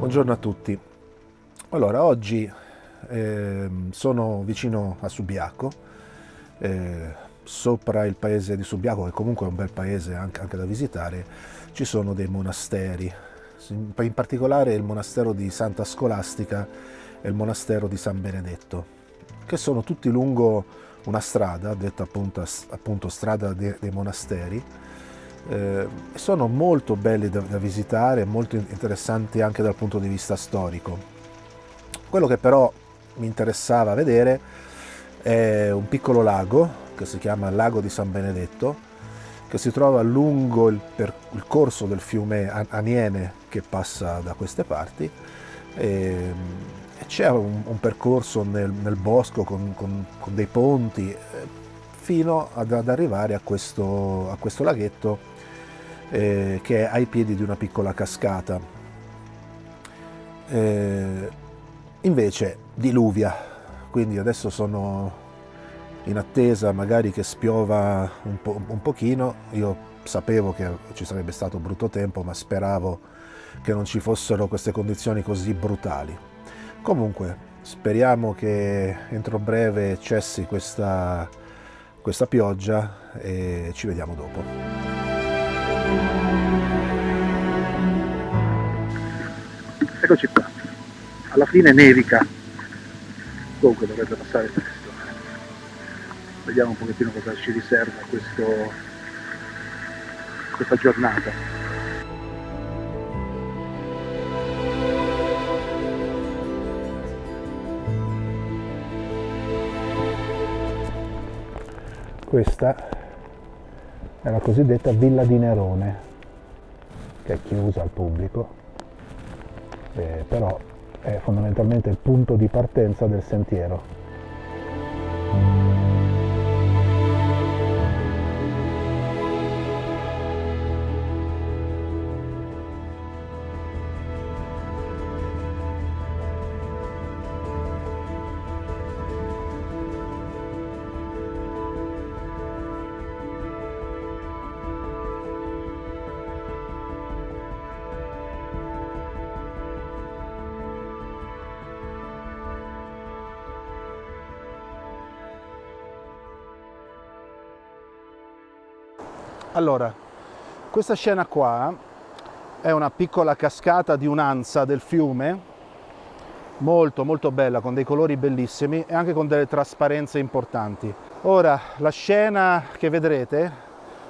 Buongiorno a tutti. Allora, oggi sono vicino a Subiaco, sopra il paese di Subiaco, che comunque è un bel paese anche da visitare, ci sono dei monasteri, in particolare il monastero di Santa Scolastica e il monastero di San Benedetto, che sono tutti lungo una strada, detta appunto strada dei monasteri. Sono molto belli da visitare, molto interessanti anche dal punto di vista storico. Quello che però mi interessava vedere è un piccolo lago che si chiama Lago di San Benedetto, che si trova lungo il corso del fiume Aniene che passa da queste parti, e c'è un percorso nel bosco con dei ponti fino ad arrivare a questo laghetto che è ai piedi di una piccola cascata. Invece diluvia, quindi adesso sono in attesa magari che spiova un pochino. Io sapevo che ci sarebbe stato brutto tempo, ma speravo che non ci fossero queste condizioni così brutali. Comunque speriamo che entro breve cessi questa pioggia e ci vediamo dopo. Eccoci qua, alla fine nevica, comunque dovrebbe passare presto. Vediamo un pochettino cosa ci riserva questa giornata. Questa è la cosiddetta Villa di Nerone, che è chiusa al pubblico, però è fondamentalmente il punto di partenza del sentiero. Allora, questa scena qua è una piccola cascata di un'ansa del fiume, molto molto bella, con dei colori bellissimi e anche con delle trasparenze importanti. Ora, la scena che vedrete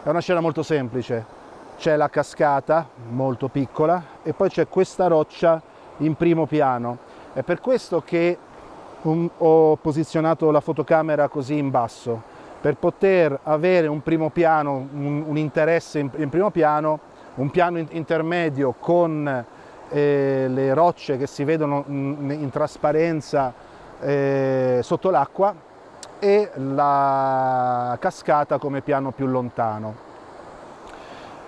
è una scena molto semplice. C'è la cascata, molto piccola, e poi c'è questa roccia in primo piano. È per questo che ho posizionato la fotocamera così in basso, per poter avere un primo piano, un interesse in primo piano, un piano intermedio con le rocce che si vedono in trasparenza sotto l'acqua e la cascata come piano più lontano.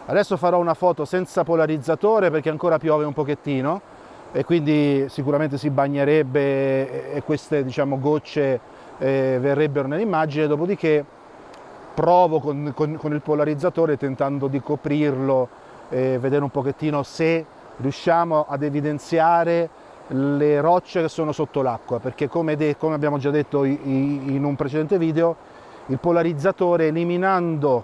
Adesso farò una foto senza polarizzatore perché ancora piove un pochettino e quindi sicuramente si bagnerebbe e queste, diciamo, gocce verrebbero nell'immagine. Dopodiché provo con il polarizzatore, tentando di coprirlo e vedere un pochettino se riusciamo ad evidenziare le rocce che sono sotto l'acqua, perché come abbiamo già detto in un precedente video, il polarizzatore, eliminando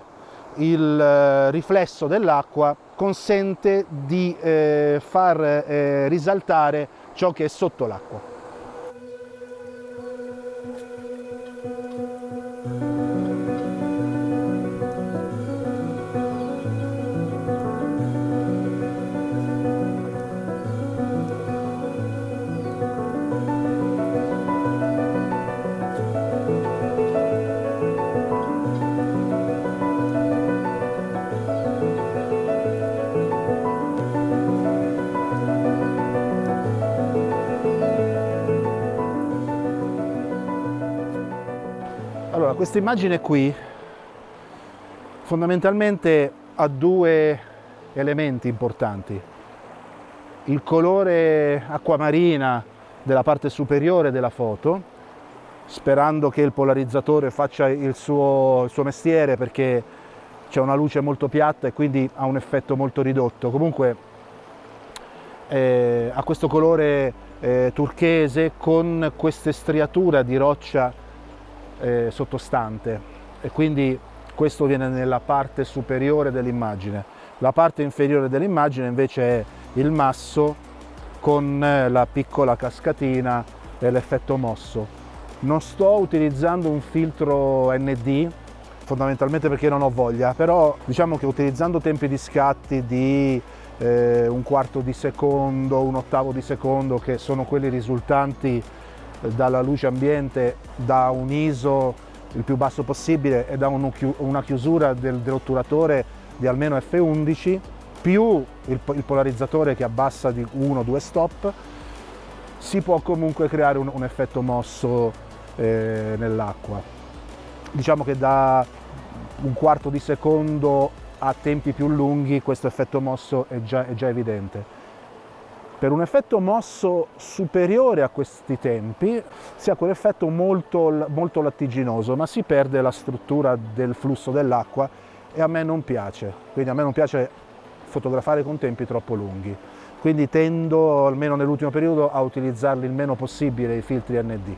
il riflesso dell'acqua, consente di far risaltare ciò che è sotto l'acqua. Allora, questa immagine qui fondamentalmente ha due elementi importanti. Il colore acquamarina della parte superiore della foto, sperando che il polarizzatore faccia il suo mestiere, perché c'è una luce molto piatta e quindi ha un effetto molto ridotto. Comunque ha questo colore turchese con queste striature di roccia sottostante, e quindi questo viene nella parte superiore dell'immagine. La parte inferiore dell'immagine invece è il masso con la piccola cascatina e l'effetto mosso. Non sto utilizzando un filtro ND, fondamentalmente perché non ho voglia, però diciamo che utilizzando tempi di scatti di un quarto di secondo, un ottavo di secondo, che sono quelli risultanti dalla luce ambiente, da un ISO il più basso possibile e da una chiusura dell'otturatore di almeno f11, più il polarizzatore che abbassa di 1-2 stop, si può comunque creare un effetto mosso nell'acqua. Diciamo che da un quarto di secondo a tempi più lunghi questo effetto mosso è già evidente. Per un effetto mosso superiore a questi tempi si ha quell'effetto molto lattiginoso, ma si perde la struttura del flusso dell'acqua e a me non piace. Quindi a me non piace fotografare con tempi troppo lunghi. Quindi tendo, almeno nell'ultimo periodo, a utilizzarli il meno possibile i filtri ND.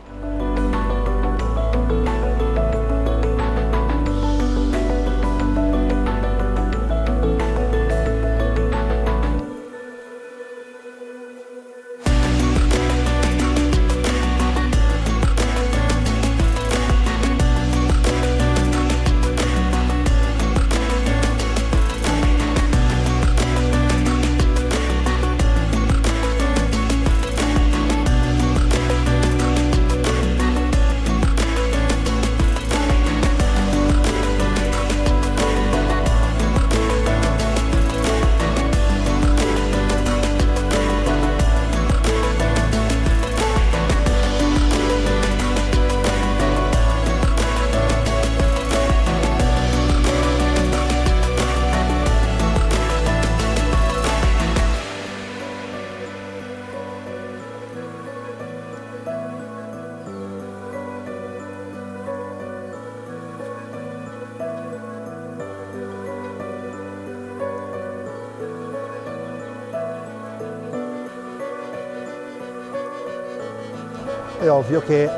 È ovvio che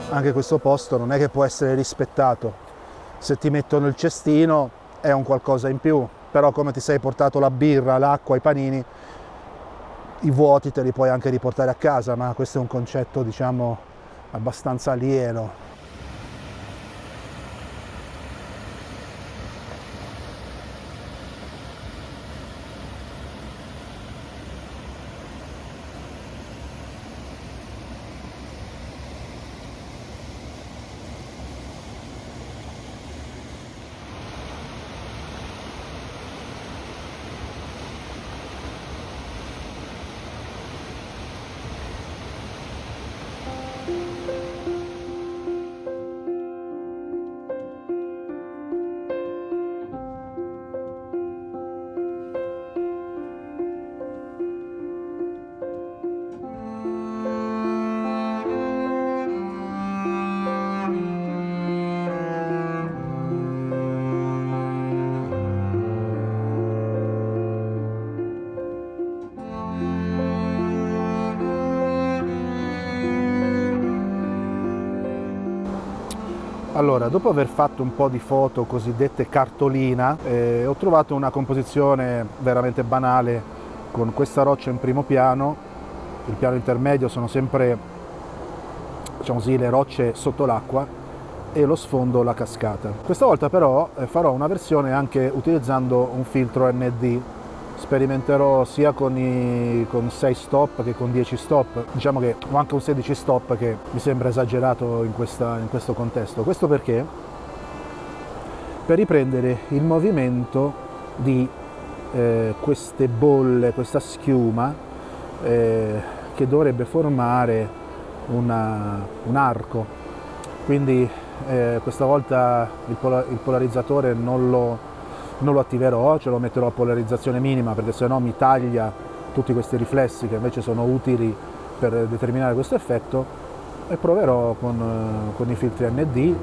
anche questo posto non è che può essere rispettato. Se ti mettono il cestino è un qualcosa in più, però come ti sei portato la birra, l'acqua, i panini, i vuoti te li puoi anche riportare a casa, ma questo è un concetto, diciamo, abbastanza alieno. Allora, dopo aver fatto un po' di foto cosiddette cartolina, ho trovato una composizione veramente banale con questa roccia in primo piano, il piano intermedio sono sempre, diciamo così, le rocce sotto l'acqua e lo sfondo la cascata. Questa volta però farò una versione anche utilizzando un filtro ND. Sperimenterò sia con 6 stop che con 10 stop, diciamo che ho anche un 16 stop che mi sembra esagerato in questo contesto. Questo perché? Per riprendere il movimento di queste bolle, questa schiuma che dovrebbe formare un arco. Quindi questa volta il polarizzatore non lo attiverò, ce lo metterò a polarizzazione minima perché sennò mi taglia tutti questi riflessi che invece sono utili per determinare questo effetto, e proverò con i filtri ND.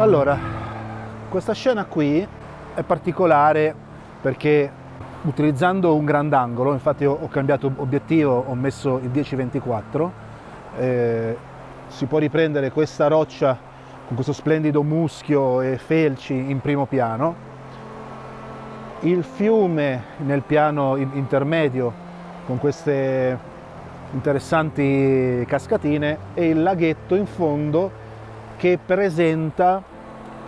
Allora, questa scena qui è particolare perché utilizzando un grandangolo, infatti ho cambiato obiettivo, ho messo il 10-24, si può riprendere questa roccia con questo splendido muschio e felci in primo piano, il fiume nel piano intermedio con queste interessanti cascatine e il laghetto in fondo che presenta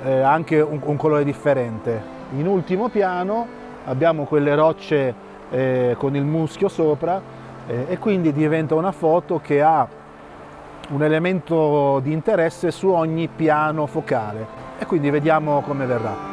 anche un colore differente. In ultimo piano abbiamo quelle rocce con il muschio sopra e quindi diventa una foto che ha un elemento di interesse su ogni piano focale e quindi vediamo come verrà.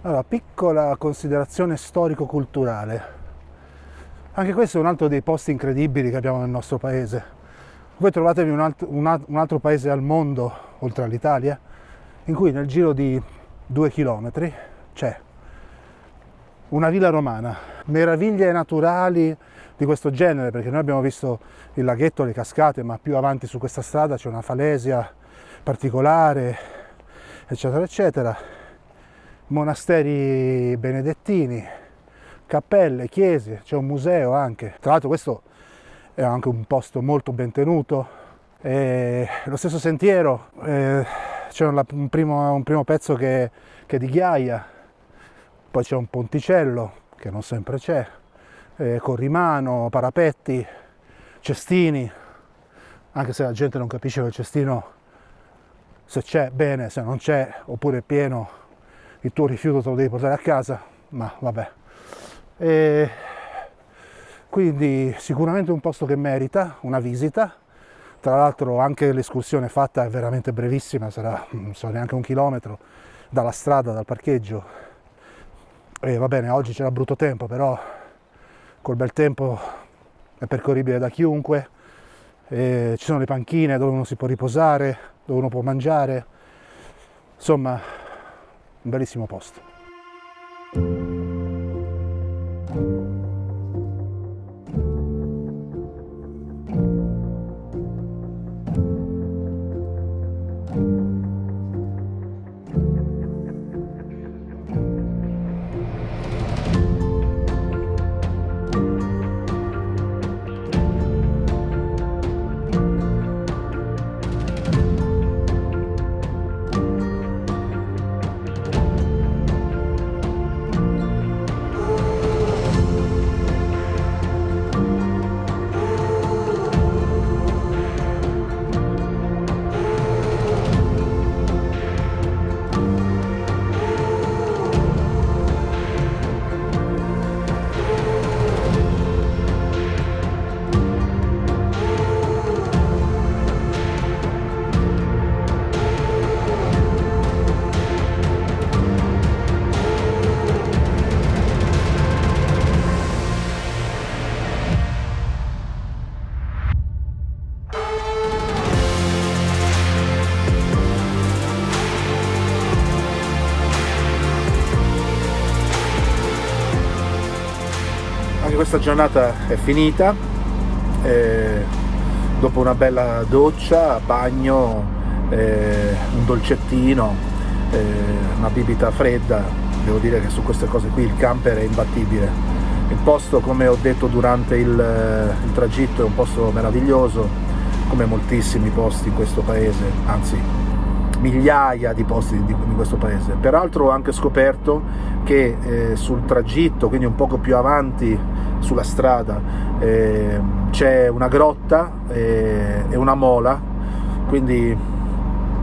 Allora, piccola considerazione storico-culturale. Anche questo è un altro dei posti incredibili che abbiamo nel nostro paese. Voi trovatevi un altro paese al mondo, oltre all'Italia, in cui nel giro di 2 chilometri c'è una villa romana, meraviglie naturali di questo genere, perché noi abbiamo visto il laghetto, le cascate, ma più avanti su questa strada c'è una falesia particolare, eccetera, eccetera. Monasteri benedettini, cappelle, chiese, c'è un museo anche. Tra l'altro questo è anche un posto molto ben tenuto. E lo stesso sentiero, c'è un primo pezzo che è di ghiaia, poi c'è un ponticello che non sempre c'è, corrimano, parapetti, cestini, anche se la gente non capisce che il cestino, se c'è bene, se non c'è oppure è pieno, il tuo rifiuto te lo devi portare a casa, ma vabbè. E quindi sicuramente un posto che merita una visita. Tra l'altro anche l'escursione fatta è veramente brevissima, sarà non so, neanche 1 chilometro dalla strada, dal parcheggio. E va bene, oggi c'era brutto tempo, però col bel tempo è percorribile da chiunque. E ci sono le panchine dove uno si può riposare, dove uno può mangiare. Insomma, un bellissimo posto. Questa giornata è finita, dopo una bella doccia, bagno, un dolcettino, una bibita fredda, devo dire che su queste cose qui il camper è imbattibile. Il posto, come ho detto durante il tragitto, è un posto meraviglioso, come moltissimi posti in questo paese, anzi migliaia di posti in questo paese. Peraltro ho anche scoperto che sul tragitto, quindi un poco più avanti sulla strada, c'è una grotta e una mola, quindi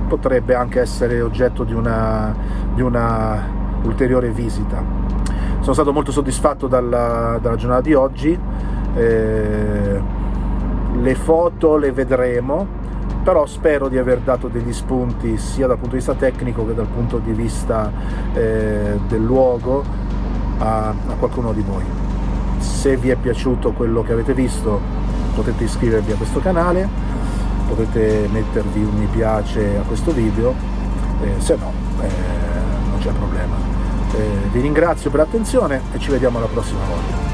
potrebbe anche essere oggetto di una ulteriore visita. Sono stato molto soddisfatto dalla giornata di oggi, le foto le vedremo, però spero di aver dato degli spunti sia dal punto di vista tecnico che dal punto di vista del luogo a qualcuno di voi. Se vi è piaciuto quello che avete visto, potete iscrivervi a questo canale, potete mettervi un mi piace a questo video, se no non c'è problema. Vi ringrazio per l'attenzione e ci vediamo la prossima volta.